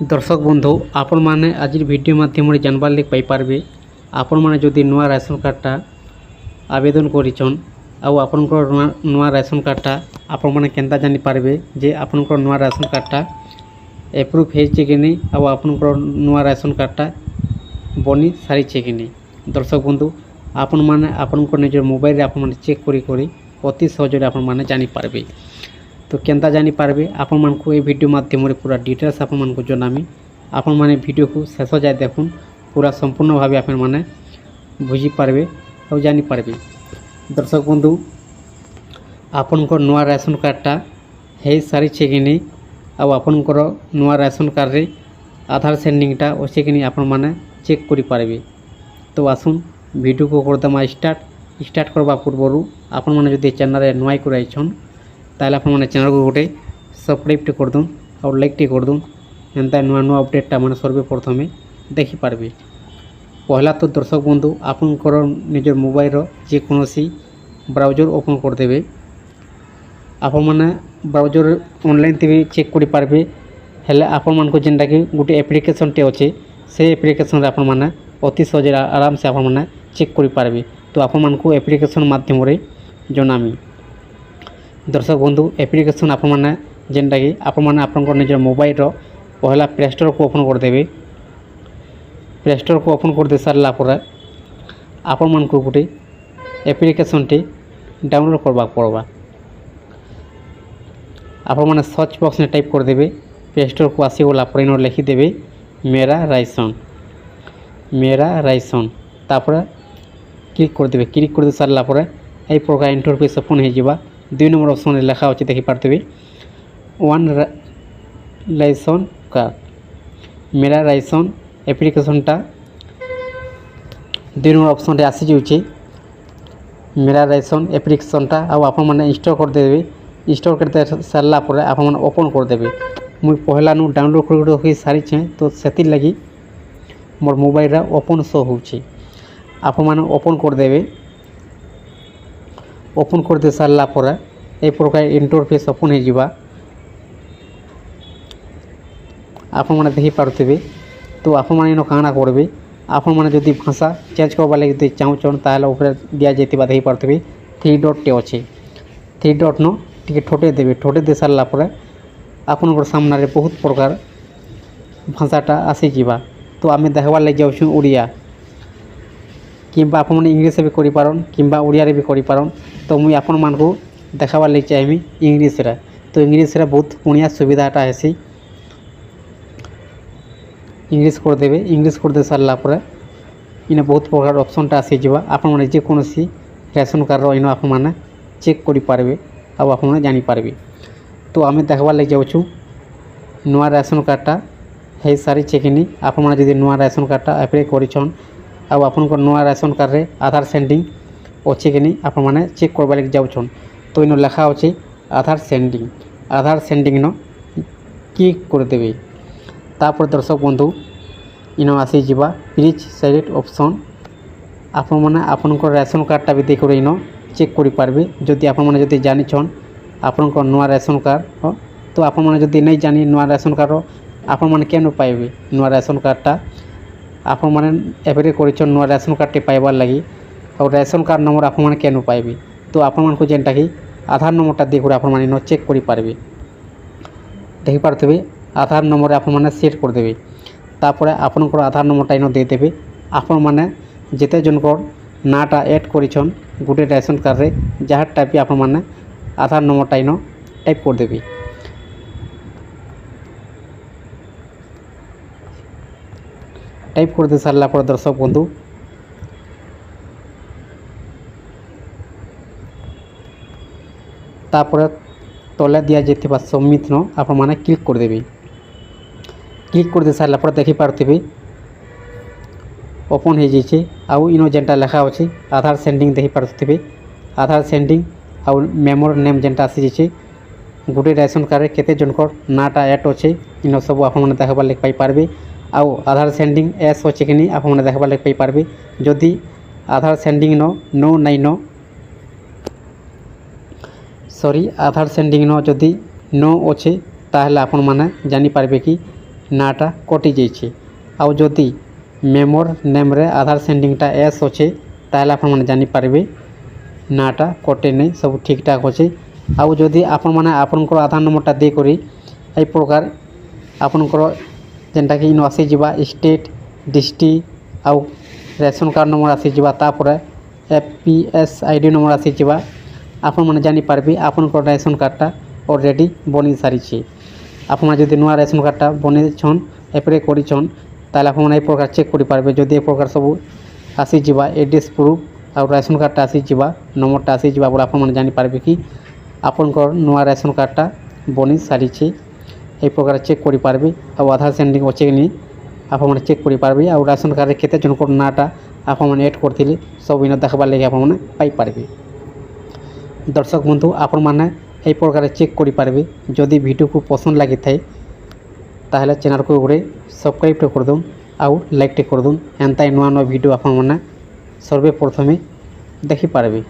दर्शक बंधु आपण मैंने आज वीडियो माध्यम जानवार लगे पाइपारे आपण मैंने जदि नुआ राशन कार्डटा आवेदन करिछन आपणकर नुआ राशन कार्डटा आपण मैंने केनता जानी पारबे जे आपणकर नुआ राशन कार्डटा एप्रूव होइछे कि नहीं आपणकर नुआ राशन कार्डटा बनी सारी कि नहीं। दर्शक बंधु आपण मैंने आपणकर निज मोबाइल आपण मैंने चेक करी अति सहजरे आपण मैंने जानी पारबे। तो केनता जानी पारबे आपण मानकु ए वीडियो माध्यम पूरा डिटेल्स आपण मानकु जनामी। आपण माने वीडियो को शेष जाए देखुन पूरा संपूर्ण भाव आपण माने बुझी पारबे और जानी पारबे। दर्शक बंधु आपणकर नुआ राशन कार्डटा हे सारी कि नहीं आपणकर नुआ राशन कार्ड रे आधार सेंडिंगटा अच्छे कि नहीं आपण माने चेक करि पारबे। तो आसुन वीडियो को करदमा स्टार्ट करबा पूर्व आपण माने जदि चैनल रे नुआई कराइछन ताले आपण माने चैनल को गोटे सब्सक्राइब टे कर दूँ और लाइक टे कर दूँ एंता नुआ नुआ अपडेटा मैंने सर्वप्रथमे देखी पारबे। पहला तो दर्शक बंधु आपनकर निज मोबाइल जेकोसी ब्राउजर ओपन करदेवे आपण माने ब्राउजर ऑनलाइन भी चेक करि पारबे। हेले आपण मानको जेनटा कि गोटे एप्लिकेशन टे अच्छे से एप्लिकेशन आपण माने अति सहज आराम से आपण माने चेक करि पारबे। तो आपण मानको एप्लिकेशन माध्यम रे जनामी। दर्शक बंधु एप्लिकेशन आपण माने जेनटा कि आपण माने आपनकर निज मोबाइल पहला प्ले स्टोर को ओपन करदेवे। प्ले स्टोर को ओपन कर दे सारा पर आपण मानको गोटे एप्लिकेशन टे डाउनलोड करबा पड़बा। आपण माने सर्च बॉक्स में टाइप कर देबे प्ले स्टोर को आसी गला पर इन लिखि देबे मेरा राशन तापर क्लिक कर देबे। क्लिक कर दे सारा पर ए प्रकार इंटरफेस ओपन हो जाबा। 2 नंबर ऑप्शन लिखा अच्छे देखी पार्थे वन राशन कार्ड मेरा राशन एप्लिकेशनटा 2 नंबर ऑप्शन आसी जाऊे मेरा राशन एप्लिकेशनटा आप इंस्टॉल कर देबे। इंस्टॉल कर सारा पर आप ओपन कर देबे। मुई पहला नु डाउनलोड कर सारी तो से लगी मोर मोबाइल ओपन शो होची आप ओपन कर देबे। ओपन कर दे सारा पर ए प्रकार इंटरफेस ओपन हो जावा आप देखी पार्थे। तो आप काଣା करेंगे आप जदि भाषा चेंज करवा लगे चाहून ताल दिया जाता देखी पार्थे 3 डॉट टे अच्छे 3 डॉट न टी ठोटे देवे। ठोटे दे सारा पर आपन सामने बहुत प्रकार भाषाटा आसीजा। तो आम देखवार लगे जाऊँ ओडिया किंबा आप इंग्लीश भी करि पारन किंबा ओडिया भी करि पारन। तो मुई आपण मानकु देखाबार लगे चाहिए इंग्लीश रे। तो इंग्लीश रे बहुत पुणिया सुविधाटा हेसी इंग्लीश कर देवे। इंग्लीश कर दे सारा पर इन बहुत प्रकार ऑप्शनटा आसीजा आपण माने जेकोसी राशन कार्ड इन आप माने चेक करि पारबे और आप जानी पारबे। तो आम देखवार लगे जाऊँ नुआ राशन कार्डटा है सारी चेकिनी आप जदि नुआ राशन कार्डटा अप्लाई करिछन और आपन नुआ राशन कार्ड रे आधार सेंडिंग अच्छे कि नहीं आप माने चेक करवा लगे जाऊन। तो इन लिखा अच्छे आधार सेंडिंग न क्लिक कर देवे। तापर दर्शक बंधु इन आसीजा प्लीज सेलेक्ट ऑप्शन आप माने आपन राशन कार्डटा भी देख इन चेक करि पारबे। जदि आप माने जदि जानिछन आपन नुआ राशन कार्ड तो आप माने जदि नहीं जानी नुआ राशन कार्ड आप माने केन पाइबे नुआ राशन कार्डटा आप माने एप्लाई करिछन नुआ राशन कार्डटे पाइबार लगी और राशन कार्ड नंबर आप माने केन पाइबे। तो आप मानकु जेनटा कि आधार नंबरटा देखो आप माने चेक करि पारबे देखि पारथबे। आधार नंबर आप माने सेट कर देबे। तापर आपनकर आधार नंबरटा इन दे देबे। आप माने जेते जनकर नाटा ऐड करिछन गोटे राशन कार्ड रे जहाँ टाइप आप माने आधार नंबरटा इन टाइप कर देबे। टाइप कर दे सारा पर दर्शक बंधु तापर तले दिया जाता सबमिट न आप माने क्लिक कर देबे। क्लिक कर दे सारा पर देखी पार्थे ओपन हो जाइए आउ इन जेनटा लिखा अच्छे आधार सेंडिंग देखी पार्थे आधार सेंडिंग आउ मेमोर नेम जेनटा आसी जाइए गोटे राशन कार्ड रे केते जनकर नाटा ऐड अच्छे इन सब आप देखबार लगे पाई पारबे। आउ आधार सेंडिंग एस अच्छे कि नहीं आप देखबार लगे पाई पारबे। जदि आधार सेंडिंग नो नाइन न सॉरी आधार सेंडिंग न जदि नो अच्छे ताहले आपण माने जानी पारबे कि ନାଁଟା କଟି ଯାଇଛି। ଆଉ ଯଦି ମେମ୍ବର ନେମ୍ରେ ଆଧାର ସେଣ୍ଡିଂଟା ଏସ୍ ଅଛେ ତାହେଲେ ଆପଣମାନେ ଜାଣିପାରିବେ ନାଁଟା କଟେ ନାହିଁ, ସବୁ ଠିକ୍ଠାକ୍ ଅଛେ। ଆଉ ଯଦି ଆପଣମାନେ ଆପଣଙ୍କର ଆଧାର ନମ୍ବରଟା ଦେଇକରି এই প্রকার আপনার যেটাকি ইন আসিযা স্টেট ডিস্ট্রিক্ট আউ রেশন কার্ড নম্বর আসিযা তাপরে FPSID নম্বর আসিযা আপনার জানিপারবে আপনার রেশন কার্ডটা অলরেডি বনি সারিছে। আপনার যদি নূয়া রেশন কার্ডটা বনাইছন এপ্লাই করেছন তাহলে আপনার এই প্রকার চেক করে পারবে। যদি এই প্রকার সব আসিযা এড্রেস প্রুফ আর রেশন কার্ডটা আসিযা নম্বরটা আসিযা বলে আপনার জানিপারবে কি আপনার নূয়া রেশন কার্ডটা বনি সারিছে। এই প্রকার চেক করে পারবে। আর আধার সেন্ডিং অছে কি আপনার চেক করে পারবে। আর রেশন কার্ডে কেতে জনকর নাঁটা আপনার এড করলে সব ইন দেখবার লাগে আপনার পাইপারবে। দর্শক বন্ধু আপনার এই প্রকার চেক করে পারবে। যদি ভিডিও খুব পছন্দ লাগি থাকে তাহলে চ্যানেলকে উপরে সবসক্রাইবটা করে দিন আর লাইকটা করে দিন। এনতাই নূয়া নূয়া ভিডিও আপনার সর্বপ্রথমে দেখিপারবে।